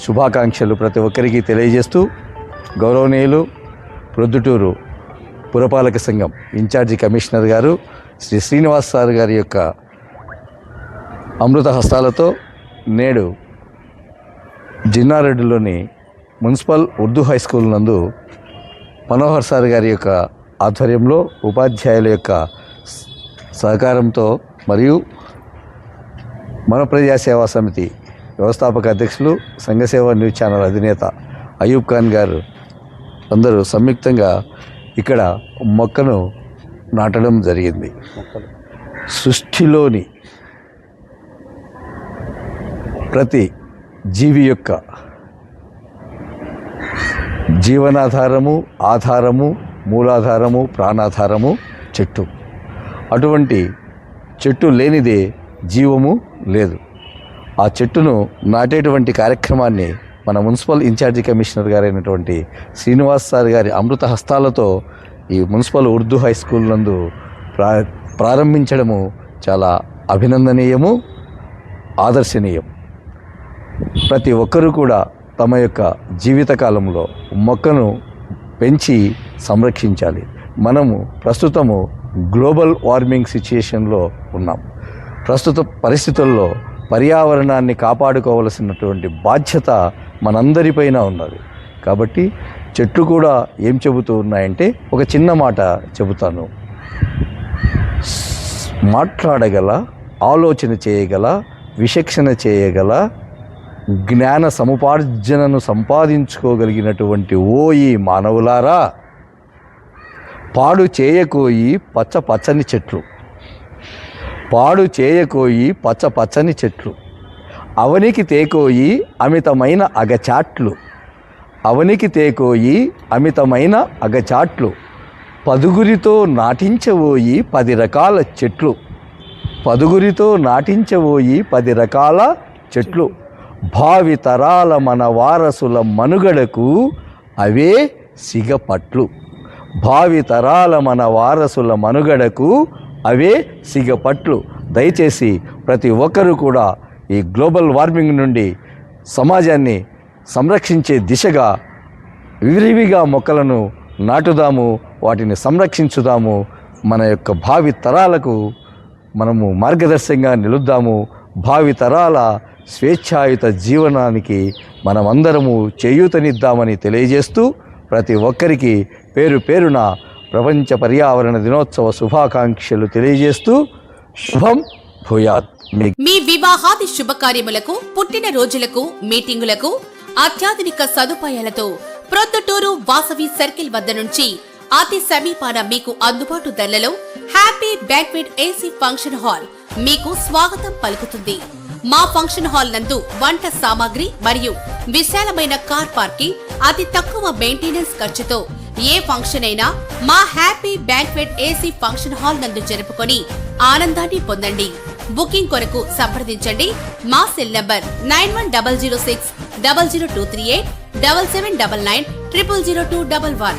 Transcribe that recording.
శుభాకాంక్షలు ప్రతి ఒక్కరికి తెలియజేస్తూ గౌరవనీయులు ప్రొద్దుటూరు పురపాలక సంఘం ఇన్ఛార్జి కమిషనర్ గారు శ్రీ శ్రీనివాస్ సార్ గారి యొక్క అమృత హస్తాలతో నేడు జిన్నారెడ్డిలోని మున్సిపల్ ఉర్దూ హై స్కూల్ నందు మనోహర్ సార్ గారి యొక్క ఆధ్వర్యంలో ఉపాధ్యాయుల యొక్క సహకారంతో మరియు మన ప్రజా సేవా సమితి వ్యవస్థాపక అధ్యక్షులు సంఘసేవ న్యూస్ ఛానల్ అధినేత అయూబ్ ఖాన్ గారు అందరూ సంయుక్తంగా ఇక్కడ మొక్కను నాటడం జరిగింది. సృష్టిలోని ప్రతి జీవి యొక్క జీవనాధారము, ఆధారము, మూలాధారము, ప్రాణాధారము చెట్టు. అటువంటి చెట్టు లేనిదే జీవము లేదు. ఆ చెట్టును నాటేటువంటి కార్యక్రమాన్ని మన మున్సిపల్ ఇన్ఛార్జి కమిషనర్ గారైనటువంటి శ్రీనివాస్ సార్ గారి అమృత హస్తాలతో ఈ మున్సిపల్ ఉర్దూ హై స్కూల్ నందు ప్రారంభించడము చాలా అభినందనీయము, ఆదర్శనీయం. ప్రతి ఒక్కరూ కూడా తమ యొక్క జీవితకాలంలో మొక్కను పెంచి సంరక్షించాలి. మనము ప్రస్తుతము గ్లోబల్ వార్మింగ్ సిచ్యుయేషన్లో ఉన్నాం. ప్రస్తుత పరిస్థితుల్లో పర్యావరణాన్ని కాపాడుకోవలసినటువంటి బాధ్యత మనందరిపైన ఉన్నది. కాబట్టి చెట్లు కూడా ఏం చెబుతూ ఉన్నాయంటే, ఒక చిన్న మాట చెబుతాను. మాట్లాడగల, ఆలోచన చేయగల, విచక్షణ చేయగల, జ్ఞాన సముపార్జనను సంపాదించుకోగలిగినటువంటి ఓయి మానవులారా, పాడు చేయకోయి పచ్చ పచ్చని చెట్లు, పాడు చేయకోయి పచ్చ పచ్చని చెట్లు, అవనికి తేకోయి అమితమైన అగచాట్లు, అవనికి తేకోయి అమితమైన అగచాట్లు, పదుగురితో నాటించబోయి 10 రకాల చెట్లు, పదుగురితో నాటించబోయి 10 రకాల చెట్లు, భావి తరాల మన వారసుల మనుగడకు అవే సిగపట్లు, భావి తరాల మన వారసుల మనుగడకు అవే సిగపట్లు. దయచేసి ప్రతి ఒక్కరూ కూడా ఈ గ్లోబల్ వార్మింగ్ నుండి సమాజాన్ని సంరక్షించే దిశగా విరివిగా మొక్కలను నాటుదాము, వాటిని సంరక్షించుదాము. మన యొక్క భావి తరాలకు మనము మార్గదర్శకంగా నిలుద్దాము. భావి తరాల స్వేచ్ఛాయుత జీవనానికి మనమందరము చేయూతనిద్దామని తెలియజేస్తూ, ప్రతి ఒక్కరికి పేరు పేరున ప్రపంచ పర్యావరణ దినోత్సవ శుభాకాంక్షలు తెలియజేస్తూ, శుభం భూయాత్. మీ వివాహాది శుభకార్యములకు, పుట్టిన రోజులకు, మీటింగులకు అత్యాధునిక సదుపాయాలతో ప్రొద్దుటూరు వాసవి సర్కిల్ వద్ద నుంచి అతి సమీపాన మీకు అందుబాటు ధరలలో happy banquet AC function hall మీకు స్వాగతం పలుకుతుంది. మా ఫంక్షన్ హాల్ నందు వంట సామాగ్రి మరియు విశాలమైన కార్ పార్కింగ్, అతి తక్కువ మెయింటెనెన్స్ ఖర్చుతో ఏ ఫంక్షన్ అయినా మా happy banquet AC function hall నందు జరుపుకొని ఆనందాన్ని పొందండి. బుకింగ్ కొరకు సంప్రదించండి. మా సెల్ నంబర్ 9100600238 7799 000211.